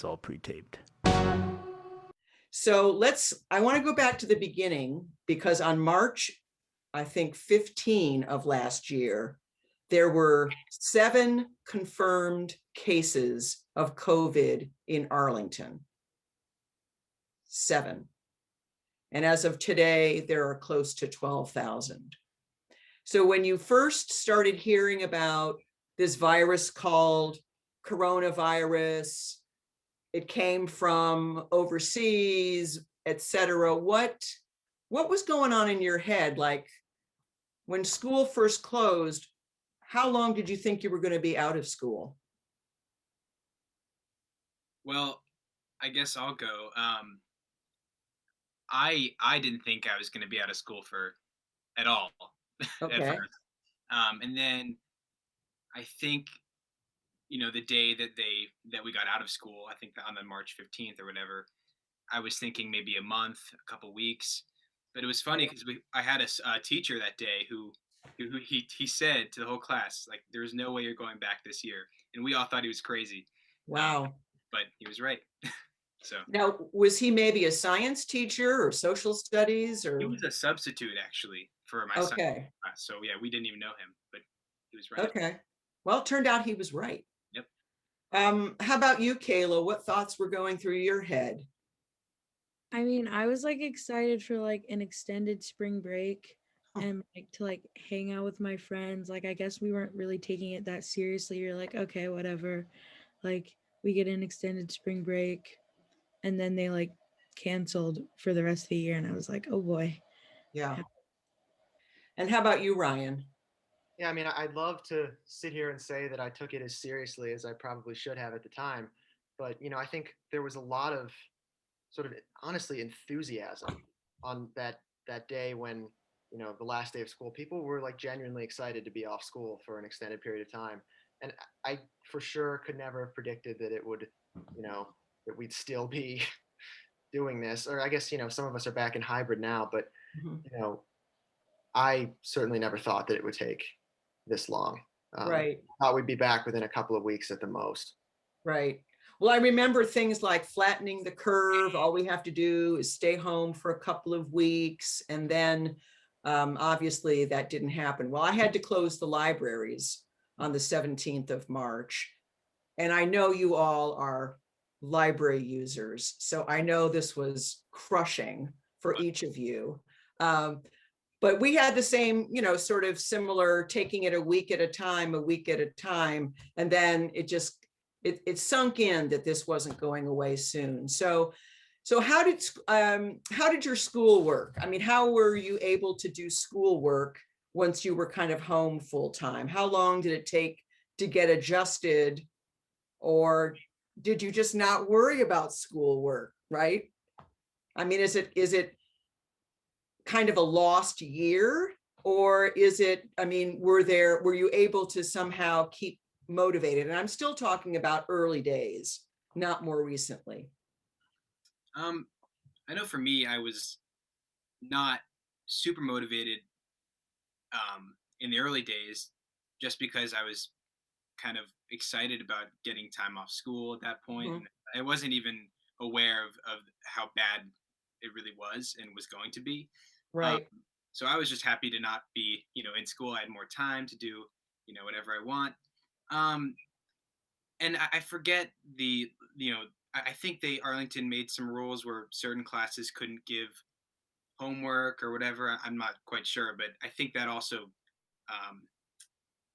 it's all pre-taped. So I want to go back to the beginning, because on March, I think 15 of last year, there were 7 confirmed cases of COVID in Arlington. 7. And as of today, there are close to 12,000. So when you first started hearing about this virus called coronavirus, it came from overseas, et cetera, what was going on in your head? Like, when school first closed, how long did you think you were going to be out of school? Well, I guess I'll go. I didn't think I was going to be out of school for at all at Okay. first. And then I think the day that we got out of school, I think that on the March 15th or whatever, I was thinking maybe a month, a couple weeks. But it was funny because I had a teacher that day who he said to the whole class, like, there's no way you're going back this year, and we all thought he was crazy. Wow. But he was right. So Now, was he maybe a science teacher or social studies he or? was a substitute actually for my science Okay. class. So yeah, we didn't even know him, but he was right. Okay. Well, it turned out he was right. Yep. How about you, Kayla? What thoughts were going through your head? I mean, I was like excited for like an extended spring break and like to like hang out with my friends. Like, I guess we weren't really taking it that seriously. You're like, okay, whatever. Like, we get an extended spring break, and then they like canceled for the rest of the year, and I was like, oh boy. Yeah. And how about you, Ryan? Yeah, I mean, I'd love to sit here and say that I took it as seriously as I probably should have at the time. But, I think there was a lot of sort of honestly enthusiasm on that day when, the last day of school. People were like genuinely excited to be off school for an extended period of time. And I for sure could never have predicted that it would, that we'd still be doing this. Or I guess, some of us are back in hybrid now, but, I certainly never thought that it would take this long. Right. I thought we'd be back within a couple of weeks at the most. Right. Well, I remember things like flattening the curve. All we have to do is stay home for a couple of weeks. And then obviously that didn't happen. Well, I had to close the libraries on the 17th of March. And I know you all are library users, so I know this was crushing for each of you. But we had the same, sort of similar, taking it a week at a time, and then it sunk in that this wasn't going away soon. So how did your school work? I mean, how were you able to do schoolwork once you were kind of home full time? How long did it take to get adjusted, or did you just not worry about schoolwork, right? I mean, is it kind of a lost year, or is it, I mean, were you able to somehow keep motivated? And I'm still talking about early days, not more recently. I know for me, I was not super motivated in the early days, just because I was kind of excited about getting time off school at that point. Mhm. And I wasn't even aware of how bad it really was and was going to be. Right. So I was just happy to not be, in school. I had more time to do, whatever I want. And I forget I think Arlington made some rules where certain classes couldn't give homework or whatever. I'm not quite sure, but I think that also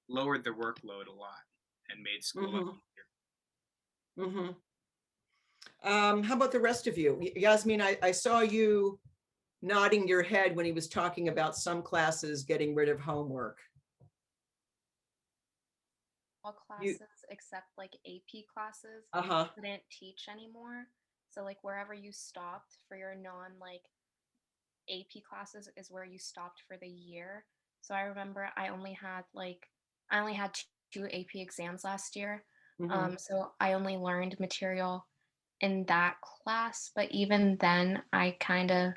lowered the workload a lot and made school a lot easier. How about the rest of you? Yasmin, I saw you nodding your head when he was talking about some classes getting rid of homework. All classes except like AP classes couldn't teach anymore. So like wherever you stopped for your non like AP classes is where you stopped for the year. So I remember I only had two AP exams last year. So I only learned material in that class, but even then I kind of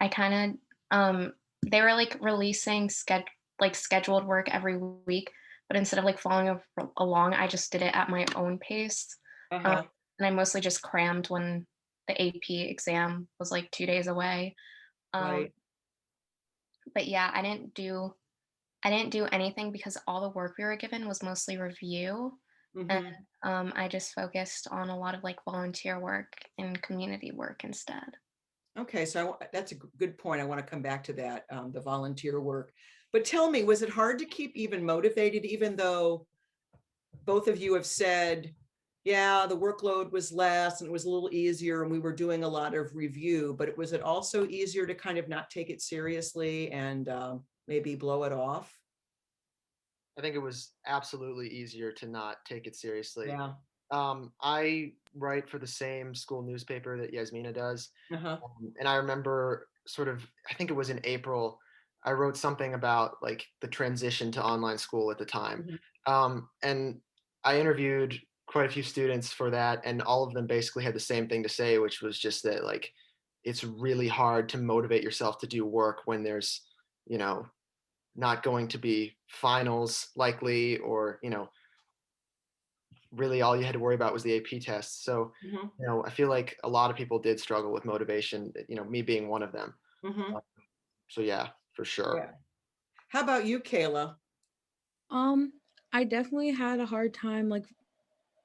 they were like releasing scheduled work every week, but instead of like following along, I just did it at my own pace. And and I mostly just crammed when the AP exam was like 2 days away. Um, Right. but yeah, I didn't do anything because all the work we were given was mostly review, and Hmm. I just focused on a lot of like volunteer work and community work instead. Okay, so that's a good point. I want to come back to that, the volunteer work. But tell me, was it hard to keep even motivated, even though both of you have said, yeah, the workload was less and it was a little easier and we were doing a lot of review, but was it also easier to kind of not take it seriously and maybe blow it off? I think it was absolutely easier to not take it seriously. Yeah. I write for the same school newspaper that Yasmina does. Uh-huh. And I remember I think it was in April, I wrote something about like the transition to online school at the time. Mhm. And I interviewed quite a few students for that, and all of them basically had the same thing to say, which was just that like it's really hard to motivate yourself to do work when there's, you know, not going to be finals likely, or, really all you had to worry about was the AP test. So, Mhm. I feel like a lot of people did struggle with motivation, me being one of them. Mhm. Uh, So yeah, for sure. Yeah. How about you, Kayla? Um, I definitely had a hard time like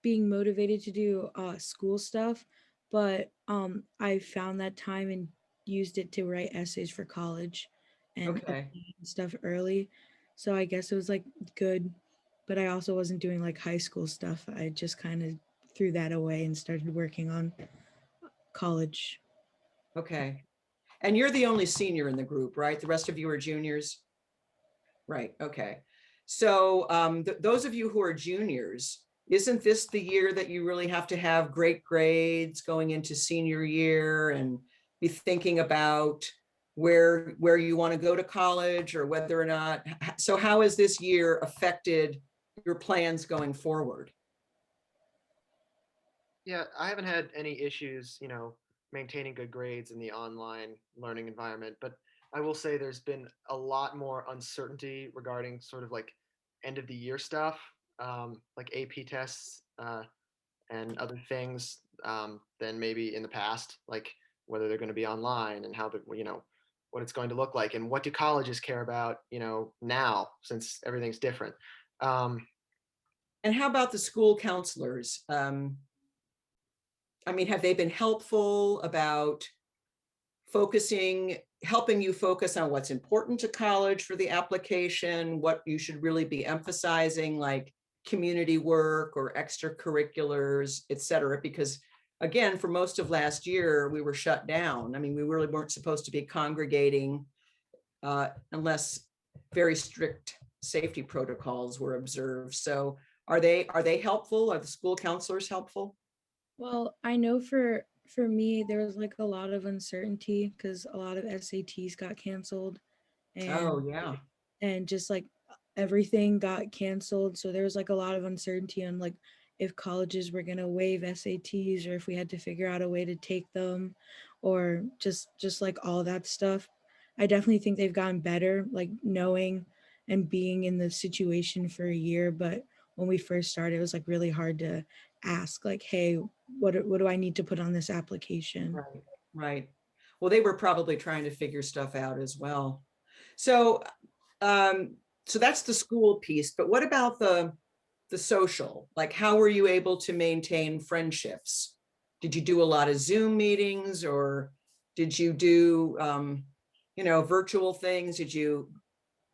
being motivated to do school stuff, but I found that time and used it to write essays for college and Okay. stuff early. So I guess it was like good, but I also wasn't doing like high school stuff. I just kind of threw that away and started working on college. Okay. And you're the only senior in the group, right? The rest of you are juniors? Right, okay. So those of you who are juniors, isn't this the year that you really have to have great grades going into senior year and be thinking about where you want to go to college or whether or not, so how has this year affected your plans going forward? Yeah, I haven't had any issues, maintaining good grades in the online learning environment, but I will say there's been a lot more uncertainty regarding sort of like end of the year stuff, like AP tests, and other things, than maybe in the past, like whether they're going to be online and how what it's going to look like, and what do colleges care about, now since everything's different. Um, And how about the school counselors? I mean, have they been helpful about helping you focus on what's important to college for the application, what you should really be emphasizing, like community work or extracurriculars, et cetera? Because again, for most of last year, we were shut down. I mean, we really weren't supposed to be congregating unless very strict safety protocols were observed. So are they helpful? Are the school counselors helpful? Well, I know for me there was like a lot of uncertainty because a lot of SATs got canceled Oh, and yeah. just like everything got canceled. So there was like a lot of uncertainty on like if colleges were gonna waive SATs or if we had to figure out a way to take them or just like all that stuff. I definitely think they've gotten better, like knowing and being in the situation for a year. But when we first started, it was like really hard to ask, like, hey, what do I need to put on this application? Right, right. Well, they were probably trying to figure stuff out as well. So, um, so that's the school piece, but what about the social? Like, how were you able to maintain friendships? Did you do a lot of Zoom meetings or did you do, virtual things? Did you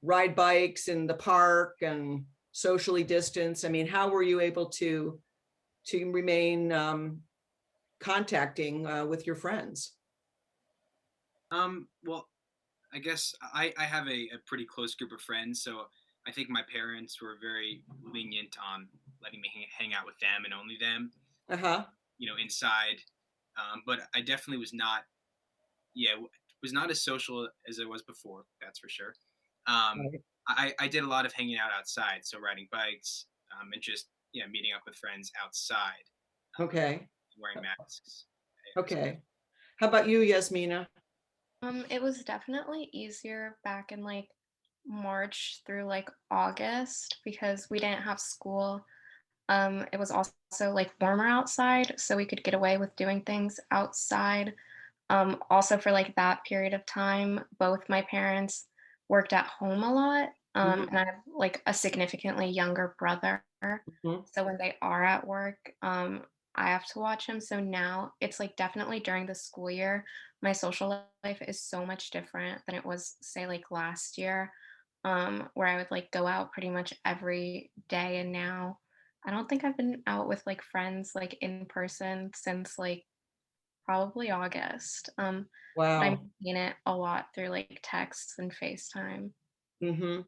ride bikes in the park and socially distance? I mean, how were you able to remain contacting with your friends? Well, I guess I have a pretty close group of friends, so I think my parents were very lenient on letting me hang out with them and only them, Uh-huh. inside. But I definitely was not, yeah, was not as social as I was before. That's for sure. Um, Right. I did a lot of hanging out outside, so riding bikes, and just meeting up with friends outside, Okay. wearing masks. Okay. How about you, Yasmina? It was definitely easier back in like March through like August because we didn't have school. It was also like warmer outside, so we could get away with doing things outside. Also for like that period of time, both my parents worked at home a lot. Mhm, And I have like a significantly younger brother. mhm. So when they are at work, I have to watch him. So now it's like definitely during the school year, my social life is so much different than it was, say, like last year, where I would like go out pretty much every day. And now I don't think I've been out with like friends like in person since like probably August. But I Wow. maintain it a lot through like texts and FaceTime. Mhm.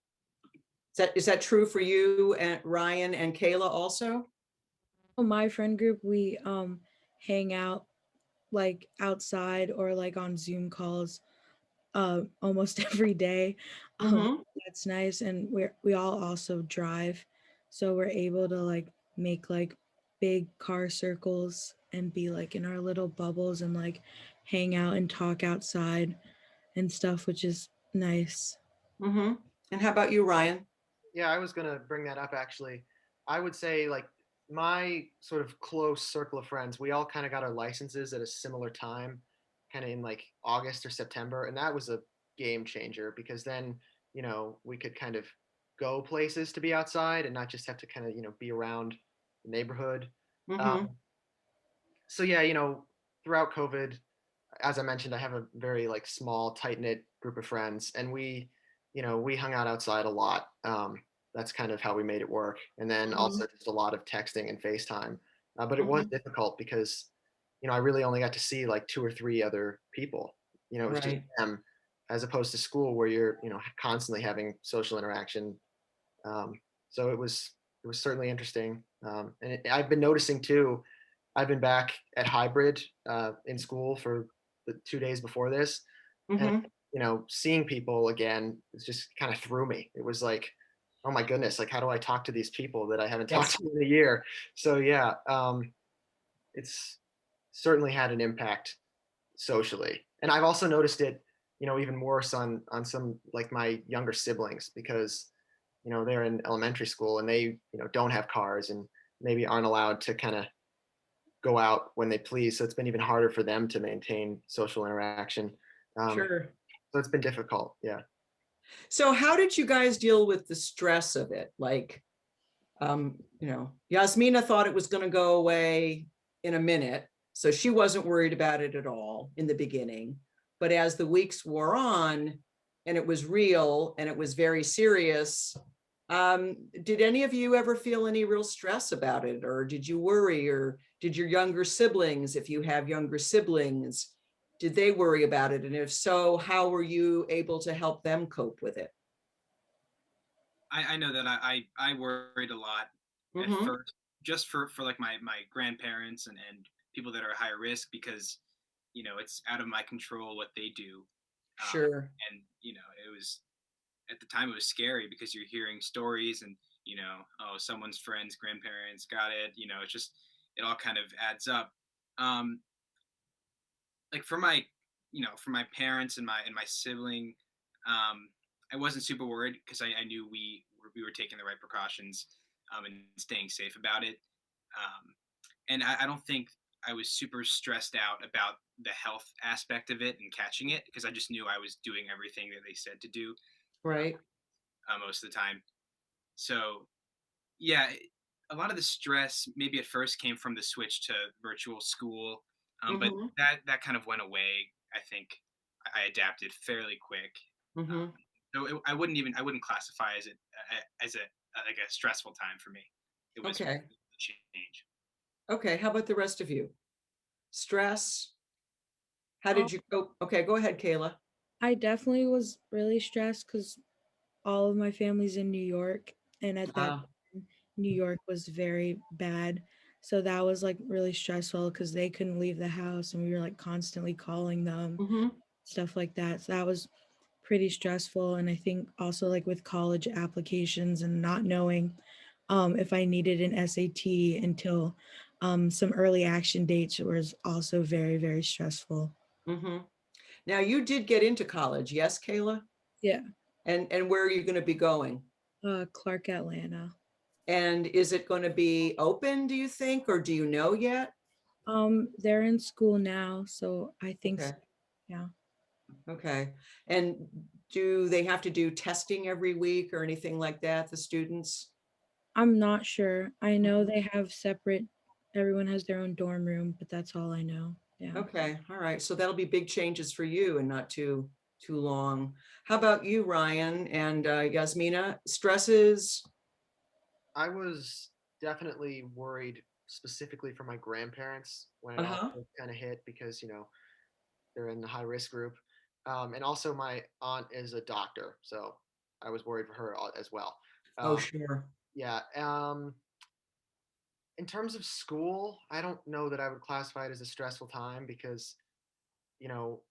Is that true for you and Ryan and Kayla also? My friend group, we hang out like outside or like on Zoom calls almost every day. Um Mhm. that's nice, and we all also drive, so we're able to like make like big car circles and be like in our little bubbles and like hang out and talk outside and stuff, which is nice. Mhm. And how about you, Ryan? Yeah, I was gonna bring that up actually. I would say like my sort of close circle of friends, we all kind of got our licenses at a similar time, kind of in like August or September, and that was a game changer because then, we could kind of go places to be outside and not just have to kind of, be around the neighborhood. Mhm. Um, so yeah, throughout COVID, as I mentioned, I have a very like small, tight knit group of friends, and we hung out outside a lot. That's kind of how we made it work, and then Mhm. also just a lot of texting and FaceTime. But it was Mhm. difficult because I really only got to see like two or three other people. It was just Right. them, as opposed to school where you're constantly having social interaction. Um, so it was certainly interesting, and I've been noticing too. I've been back at hybrid in school for the 2 days before this, and Mhm. seeing people again it just kind of threw me. It was like, oh my goodness, like how do I talk to these people that I haven't talked Yes. to in a year? So yeah, it's certainly had an impact socially, and I've also noticed it, even worse on some like my younger siblings because they're in elementary school and they don't have cars and maybe aren't allowed to kind of go out when they please. So it's been even harder for them to maintain social interaction. Um, Sure. so it's been difficult. Yeah. So how did you guys deal with the stress of it? Like, Yasmina thought it was going to go away in a minute, so she wasn't worried about it at all in the beginning. But as the weeks wore on and it was real and it was very serious, did any of you ever feel any real stress about it? Or did you worry? Or did your younger siblings, if you have younger siblings, did they worry about it? And if so, how were you able to help them cope with it? I know that I worried a lot at Mm-hmm. first, just for like my grandparents and people that are higher risk because it's out of my control what they do, Sure. and it was at the time it was scary because you're hearing stories and oh, someone's friend's grandparents got it. It's just it all kind of adds up. Um, like for my parents and my sibling, um, I wasn't super worried because I knew we were taking the right precautions, and staying safe about it. And I don't think I was super stressed out about the health aspect of it and catching it because I just knew I was doing everything that they said to do, Right. most of the time. So yeah, a lot of the stress maybe at first came from the switch to virtual school, but Mm-hmm. that kind of went away. I think I adapted fairly quick. Mm-hmm. I wouldn't classify as it as a like a stressful time for me. It was Okay. a change. Okay. How about the rest of you? Stress? How Um, did you go? Okay, go ahead, Kayla. I definitely was really stressed because all of my family's in New York, and at that Uh, time, New York was very bad. So that was like really stressful because they couldn't leave the house and we were like constantly calling them, mm-hmm. stuff like that. So that was pretty stressful. And I think also like with college applications and not knowing if I needed an SAT until some early action dates was also very, very stressful. Mm-hmm. Now you did get into college, yes, Kayla? Yeah. And where are you going to be going? Clark, Atlanta. And is it going to be open, do you think, or do you know yet? They're in school now, so I think Okay. so, yeah. Okay. And do they have to do testing every week or anything like that, the students? I'm not sure. I know they have separate, everyone has their own dorm room, but that's all I know. Yeah. Okay, all right. So that'll be big changes for you and not too long. How about you, Ryan and Yasmina? Stresses? I was definitely worried specifically for my grandparents when it all Uh-huh. kind of hit because, they're in the high risk group. And also my aunt is a doctor, so I was worried for her as well. Oh, Um, sure. yeah. In terms of school, I don't know that I would classify it as a stressful time because, you know,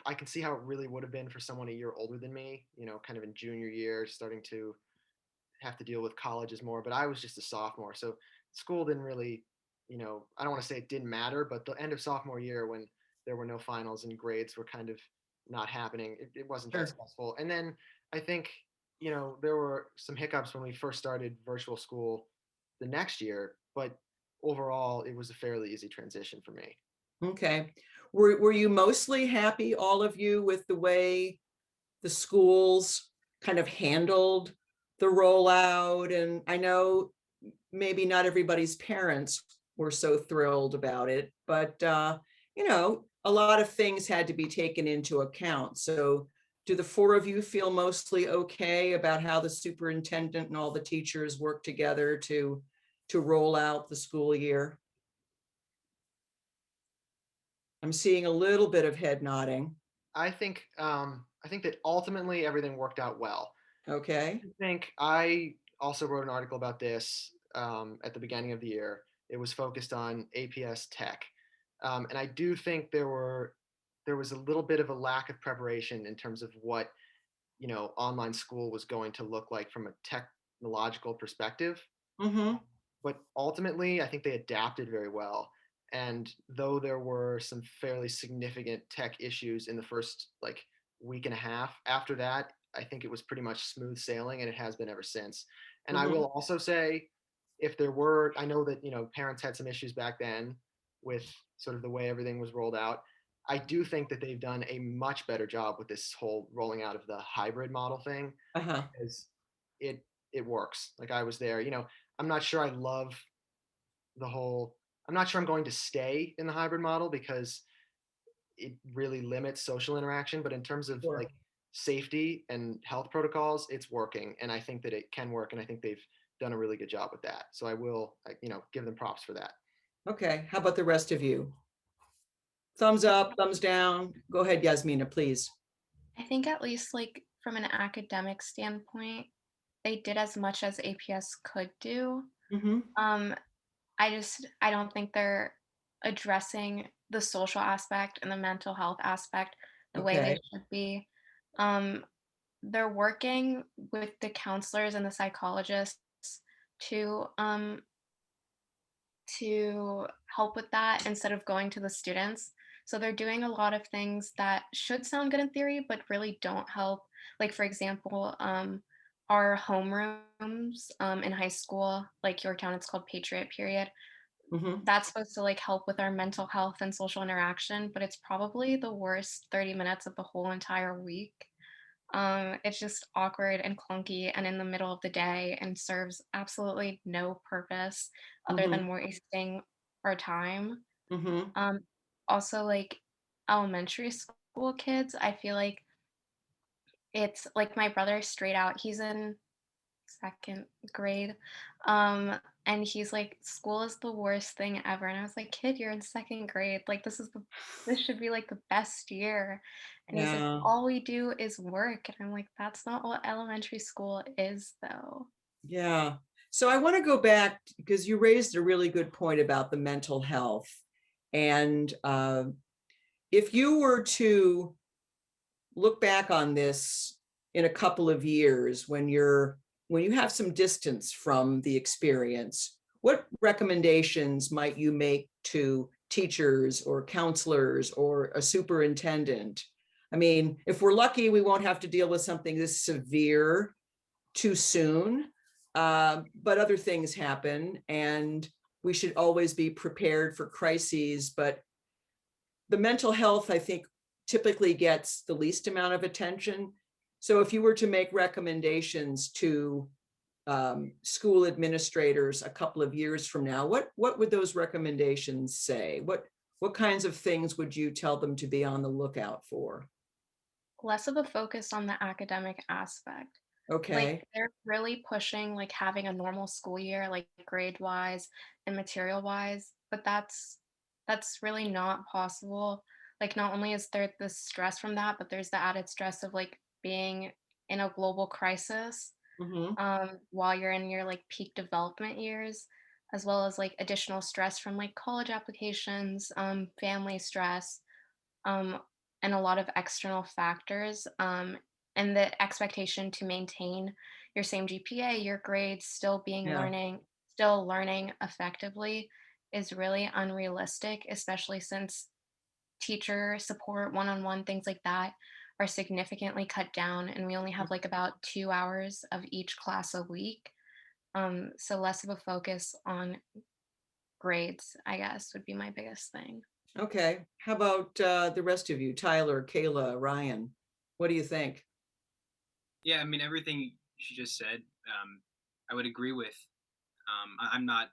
I can see how it really would have been for someone a year older than me, kind of in junior year, starting to have to deal with colleges more. But I was just a sophomore. So school didn't really, I don't want to say it didn't matter, but the end of sophomore year when there were no finals and grades were kind of not happening, it wasn't that Sure. stressful. And then I think, there were some hiccups when we first started virtual school the next year, but overall, it was a fairly easy transition for me. Okay. Were you mostly happy, all of you, with the way the schools kind of handled the rollout? And I know maybe not everybody's parents were so thrilled about it, but a lot of things had to be taken into account. So do the four of you feel mostly okay about how the superintendent and all the teachers work together to roll out the school year? I'm seeing a little bit of head nodding. I think that ultimately everything worked out well. Okay. I think I also wrote an article about this at the beginning of the year. It was focused on APS tech, and I do think there was a little bit of a lack of preparation in terms of what online school was going to look like from a technological perspective. Mm-hmm. But ultimately, I think they adapted very well. And though there were some fairly significant tech issues in the first like week and a half, after that, I think it was pretty much smooth sailing, and it has been ever since. And I Mm-hmm. will also say, if there were, I know that parents had some issues back then with sort of the way everything was rolled out. I do think that they've done a much better job with this whole rolling out of the hybrid model thing Uh-huh. because it it works. Like I was there. I'm not sure I love the whole. I'm not sure I'm going to stay in the hybrid model because it really limits social interaction. But in terms of Sure. like safety and health protocols, it's working, and I think that it can work, and I think they've done a really good job with that. So I will, give them props for that. Okay. How about the rest of you? Thumbs up, thumbs down. Go ahead, Yasmina, please. I think at least like from an academic standpoint, they did as much as APS could do. Mm-hmm. Um, I don't think they're addressing the social aspect and the mental health aspect the way they Okay. should be. Um, they're working with the counselors and the psychologists to um, to help with that instead of going to the students. So they're doing a lot of things that should sound good in theory, but really don't help. Like, for example, our homerooms in high school, like Yorktown, it's called Patriot Period. Mm-hmm. That's supposed to like help with our mental health and social interaction, but it's probably the worst 30 minutes of the whole entire week. It's just awkward and clunky and in the middle of the day and serves absolutely no purpose other Mm-hmm. than wasting our time. Mm-hmm. Um, also, like elementary school kids, I feel like it's like my brother straight out, he's in second grade. And he's like, school is the worst thing ever. And I was like, kid, you're in second grade. Like this should be like the best year. And he's like, Yeah. all we do is work. And I'm like, that's not what elementary school is though. Yeah. So I want to go back because you raised a really good point about the mental health. And if you were to look back on this in a couple of years when you have some distance from the experience, what recommendations might you make to teachers or counselors or a superintendent? I mean, if we're lucky, we won't have to deal with something this severe too soon. But other things happen, and we should always be prepared for crises. But the mental health, I think, typically gets the least amount of attention. So if you were to make recommendations to school administrators a couple of years from now, what would those recommendations say? What kinds of things would you tell them to be on the lookout for? Less of a focus on the academic aspect. Like, Okay. they're really pushing, like, having a normal school year, like, grade-wise and material-wise, but that's really not possible. Like, not only is there the stress from that, but there's the added stress of, like, being in a global crisis, Hmm. while you're in your, like, peak development years, as well as, like, additional stress from, like, college applications, family stress, um, and a lot of external factors, and the expectation to maintain your same GPA, your grades, Yeah. still learning effectively is really unrealistic, especially since teacher support, one-on-one, things like that are significantly cut down, and we only have like about 2 hours of each class a week. So less of a focus on grades, I guess, would be my biggest thing. Okay. How about the rest of you? Tyler, Kayla, Ryan? What do you think? Yeah, I mean everything she just said, I would agree with. I'm not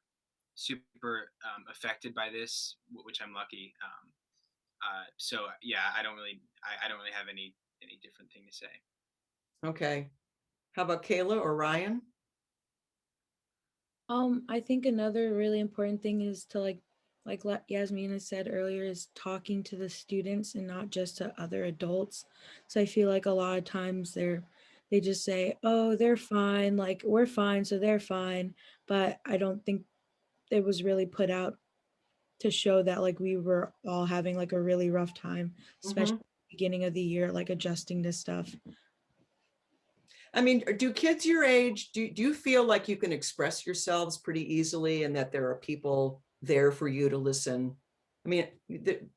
super affected by this, which I'm lucky. So yeah, I don't really have any different thing to say. Okay. How about Kayla or Ryan? I think another really important thing is to Yasmina said earlier, is talking to the students and not just to other adults. So I feel like a lot of times they just say, "Oh, they're fine, like we're fine, so they're fine." But I don't think it was really put out to show that like we were all having like a really rough time, especially Hmm. at the beginning of the year, like adjusting to stuff. I mean, do kids your age, do you feel like you can express yourselves pretty easily and that there are people there for you to listen? I mean,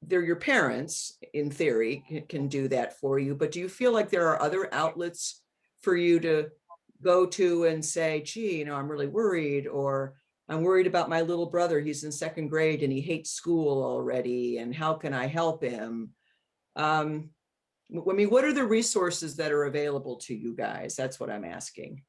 they're your parents, in theory, can do that for you, but do you feel like there are other outlets for you to go to and say, gee, I'm really worried, or I'm worried about my little brother. He's in second grade and he hates school already, and how can I help him? Um, I mean, what are the resources that are available to you guys? That's what I'm asking.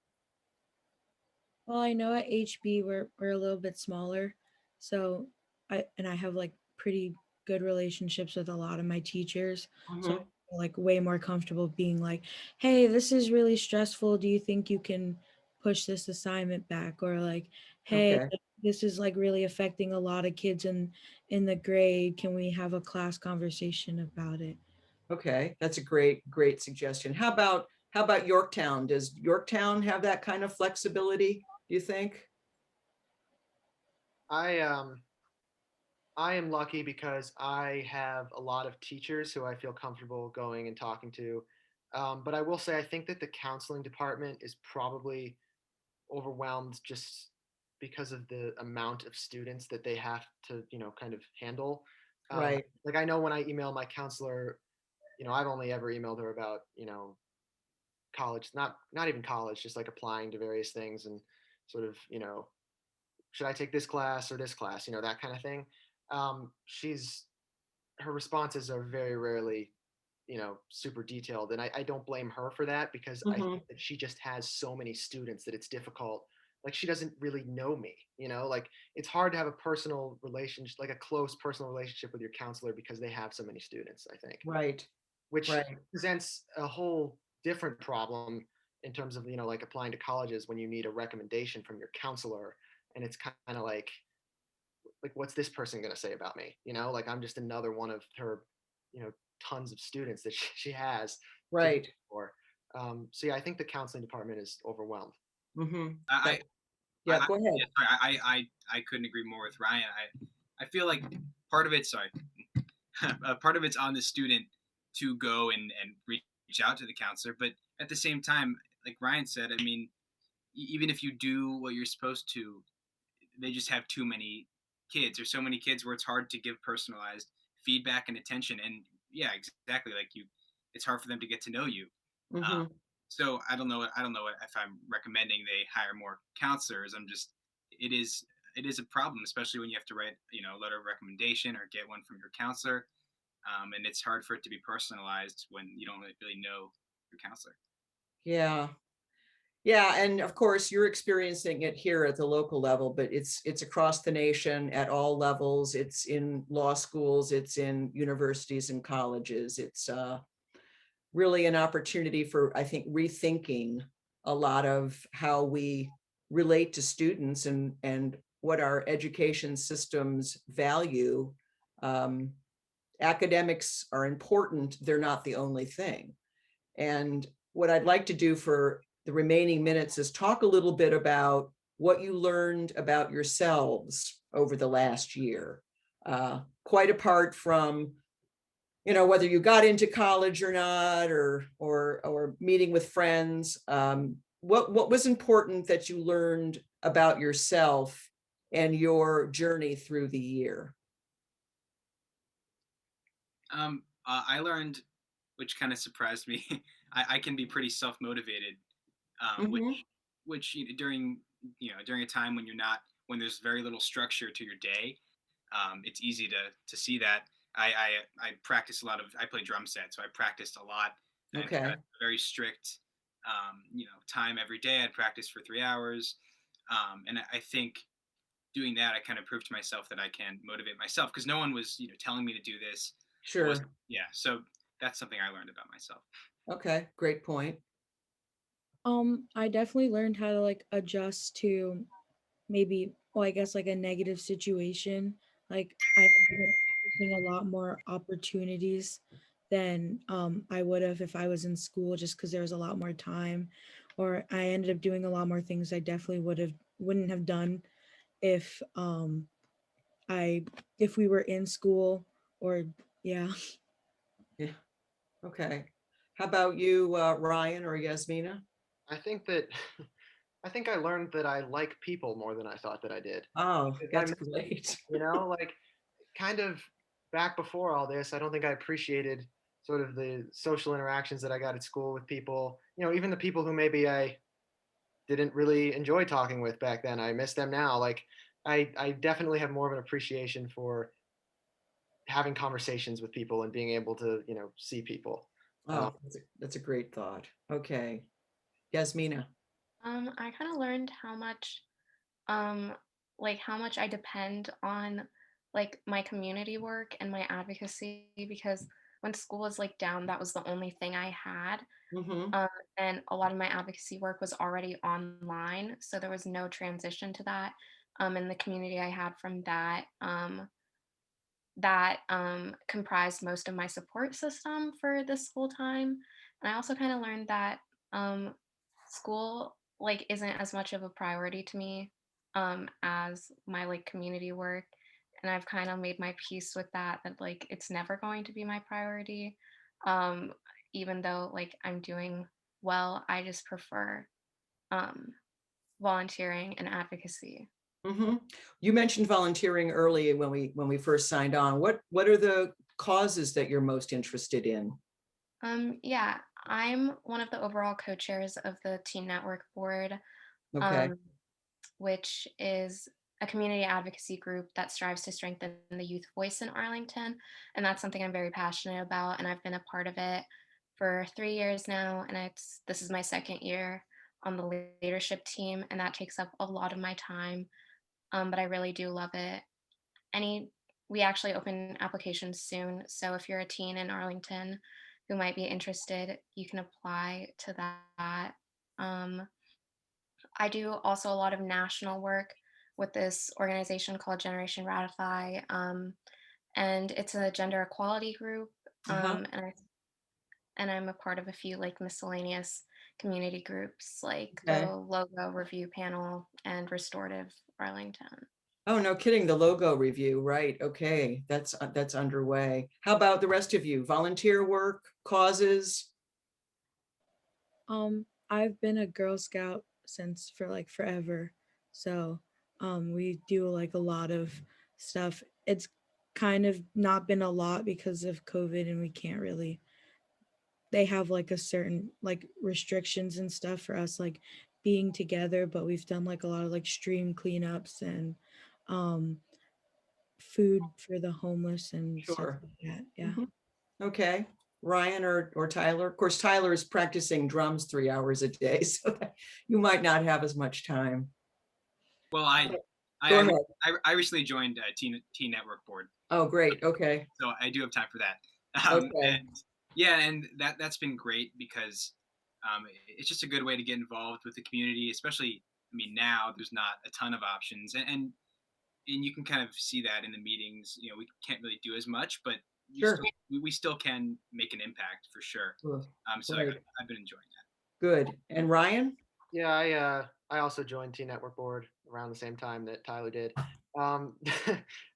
Well, I know at HB we're a little bit smaller, so I have like pretty good relationships with a lot of my teachers, so I Mhm. feel like way more comfortable being like, "Hey, this is really stressful. Do you think you can push this assignment back?" Or like, "Hey, Okay. this is like really affecting a lot of kids in the grade. Can we have a class conversation about it?" Okay. That's a great suggestion. How about Yorktown? Does Yorktown have that kind of flexibility, do you think? I I am lucky because I have a lot of teachers who I feel comfortable going and talking to. But I will say I think that the counseling department is probably overwhelmed just because of the amount of students that they have to, kind of handle. Right. Like I know when I email my counselor, I've only ever emailed her about, college, not even college, just like applying to various things and sort of, should I take this class or this class, that kind of thing. She's Her responses are very rarely, super detailed, and I don't blame her for that because I Hmm. think that she just has so many students that it's difficult. Like she doesn't really know me, like it's hard to have a personal relationship, like a close personal relationship with your counselor because they have so many students, I think, Right. which Right. presents a whole different problem in terms of, like applying to colleges when you need a recommendation from your counselor, and it's kind of like what's this person going to say about me, like I'm just another one of her, tons of students that she has to deal Right. for. So yeah, I think the counseling department is overwhelmed. Hmm. I, That, I, yeah, I go ahead. yeah, sorry, I couldn't agree more with Ryan. I feel like part of it, sorry, part of it's on the student to go and reach out to the counselor, but at the same time, like Ryan said, I mean, even if you do what you're supposed to, they just have too many kids. There's so many kids where it's hard to give personalized feedback and attention. And yeah, exactly. Like you, it's hard for them to get to know you. Um, Hmm. So I don't know if I'm recommending they hire more counselors. I'm just it is a problem, especially when you have to write, you know, a letter of recommendation or get one from your counselor. And it's hard for it to be personalized when you don't really know your counselor. Yeah. Yeah, and of course, you're experiencing it here at the local level, but it's across the nation at all levels. It's in law schools, it's in universities and colleges. It's really an opportunity for, I think, rethinking a lot of how we relate to students and what our education systems value. Um, Academics are important, they're not the only thing. And what I'd like to do for the remaining minutes is talk a little bit about what you learned about yourselves over the last year. Quite apart from, you know, whether you got into college or not, or meeting with friends, what was important that you learned about yourself and your journey through the year? I learned, which kind of surprised me. I can be pretty self motivated, Mhm. which during during a time when you're not when there's very little structure to your day, it's easy to see that. I practice a lot of I play drum set, so I practiced a lot and had Okay, a very strict time every day. I'd practice for 3 hours, and I think doing that I kind of proved to myself that I can motivate myself because no one was telling me to do this. It wasn't sure. so that's something I learned about myself. Okay, great point. I definitely learned how to like adjust to maybe, well, I guess like a negative situation. Like I ended up taking a lot more opportunities than I would have if I was in school, just because there was a lot more time, or I ended up doing a lot more things I definitely wouldn't have done if I if we were in school, or yeah. Yeah, okay. How about you, Ryan or Yasmina? I think that I think I learned that I like people more than I thought that I did. Oh, Because that's great. like kind of back before all this, I don't think I appreciated sort of the social interactions that I got at school with people. Even the people who maybe I didn't really enjoy talking with back then. I miss them now. Like I definitely have more of an appreciation for having conversations with people and being able to, see people. Uh, Oh, that's a great thought. Okay. Yasmina. I kind of learned um, how much I depend on like my community work and my advocacy because when school was like down, that was the only thing I had. Mm-hmm. Um, and a lot of my advocacy work was already online, so there was no transition to that. And the community I had from that comprised most of my support system for this whole time. And I also kind of learned that um, school like isn't as much of a priority to me as my like community work. And I've kind of made my peace with that like it's never going to be my priority. Um, Even though like I'm doing well, I just prefer um, volunteering and advocacy. Mm-hmm. You mentioned volunteering early when we first signed on. What are the causes that you're most interested in? Yeah, I'm one of the overall co-chairs of the Teen Network Board, Okay. um, which is a community advocacy group that strives to strengthen the youth voice in Arlington. And that's something I'm very passionate about. And I've been a part of it for 3 years now. And this is my second year on the leadership team. And that takes up a lot of my time. But I really do love it. Any We actually open applications soon. So if you're a teen in Arlington who might be interested, you can apply to that. Um, I do also a lot of national work with this organization called Generation Ratify, and it's a gender equality group. Uh-huh. And I'm a part of a few like miscellaneous community groups, like the Okay. Logo Review Panel and Restorative Arlington. Oh, no kidding. The logo review, right? Okay, that's underway. How about the rest of you? Volunteer work, causes? I've been a Girl Scout since for like forever. So, we do like a lot of stuff. It's kind of not been a lot because of COVID and we can't really they have like a certain like restrictions and stuff for us like being together, but we've done like a lot of like stream cleanups and um food for the homeless and stuff Sure. like that. Yeah. Mhm. Okay, Ryan or Tyler. Of course, Tyler is practicing drums 3 hours a day, so that you might not have as much time. Well, Go ahead. I recently joined Teen Network Board, Oh, great. Okay. so I do have time for that. Okay. And yeah, and that's been great because it's just a good way to get involved with the community, especially. I mean, now there's not a ton of options, and you can kind of see that in the meetings. You know, we can't really do as much, but Sure. we still can make an impact for sure. Cool. So Right. I've been enjoying that. Good. And Ryan? Yeah, I also joined Teen Network Board around the same time that Tyler did. Um,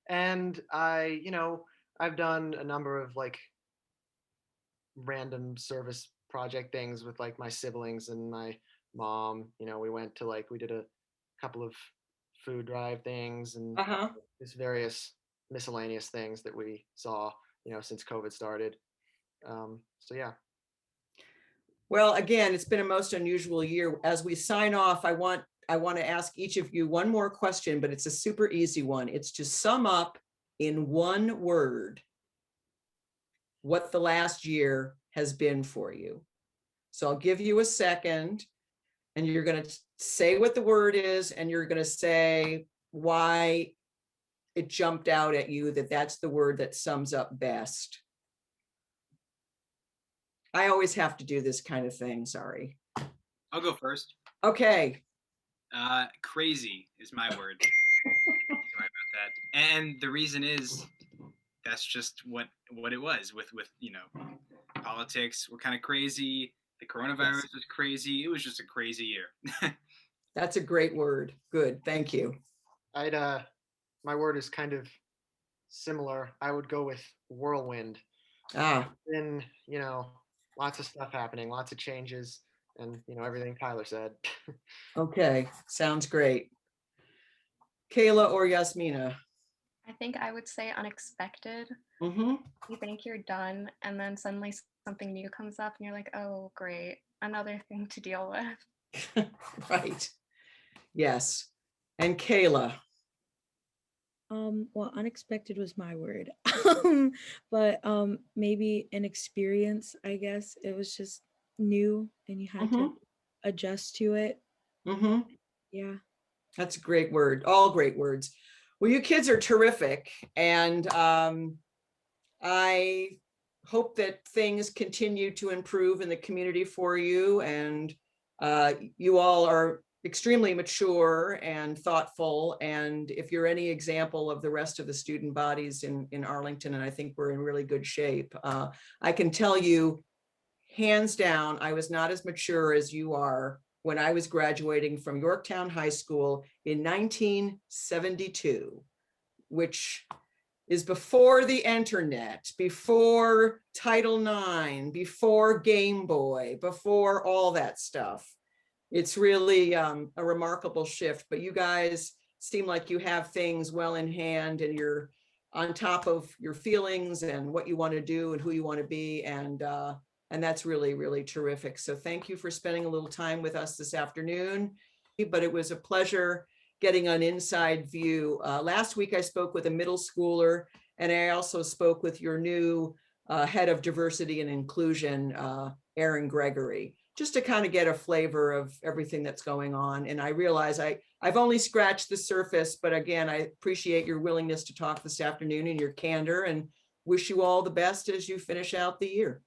and I've done a number of like random service project things with like my siblings and my mom. We did a couple of food drive things and Uh-huh. just various miscellaneous things that we saw, since COVID started. So yeah. Well, again, it's been a most unusual year. As we sign off, I want to ask each of you one more question, but it's a super easy one. It's to sum up in one word what the last year has been for you. So I'll give you a second, and you're going to say what the word is, and you're going to say why it jumped out at you that that's the word that sums up best. I always have to do this kind of thing. Sorry. I'll go first. Okay. Crazy is my word. Sorry about that. And the reason is that's just what it was with politics were kind of crazy. The coronavirus was crazy. It was just a crazy year. That's a great word. Good. Thank you. My word is kind of similar. I would go with whirlwind. Ah, Been, lots of stuff happening, lots of changes, and everything Tyler said. okay. Sounds great. Kayla or Yasmina? I think I would say unexpected. Mm-hmm. You think you're done, and then suddenly something new comes up, and you're like, oh, great, another thing to deal with. Right. Yes. And Kayla? Well, unexpected was my word. But maybe an experience, I guess. It was just new and you had to adjust to it. Mm-hmm. Yeah. That's a great word. All great words. Well, you kids are terrific. And I hope that things continue to improve in the community for you. And you all are extremely mature and thoughtful. And if you're any example of the rest of the student bodies in Arlington, and I think we're in really good shape, I can tell you, hands down, I was not as mature as you are when I was graduating from Yorktown High School in 1972, which is before the internet, before Title IX, before Game Boy, before all that stuff. It's really a remarkable shift, but you guys seem like you have things well in hand and you're on top of your feelings and what you want to do and who you want to be. And that's really, really terrific. So thank you for spending a little time with us this afternoon. But it was a pleasure getting an inside view. Last week, I spoke with a middle schooler, and I also spoke with your new head of diversity and inclusion, Aaron Gregory, just to kind of get a flavor of everything that's going on. And I realize I've only scratched the surface, but again, I appreciate your willingness to talk this afternoon and your candor, and wish you all the best as you finish out the year.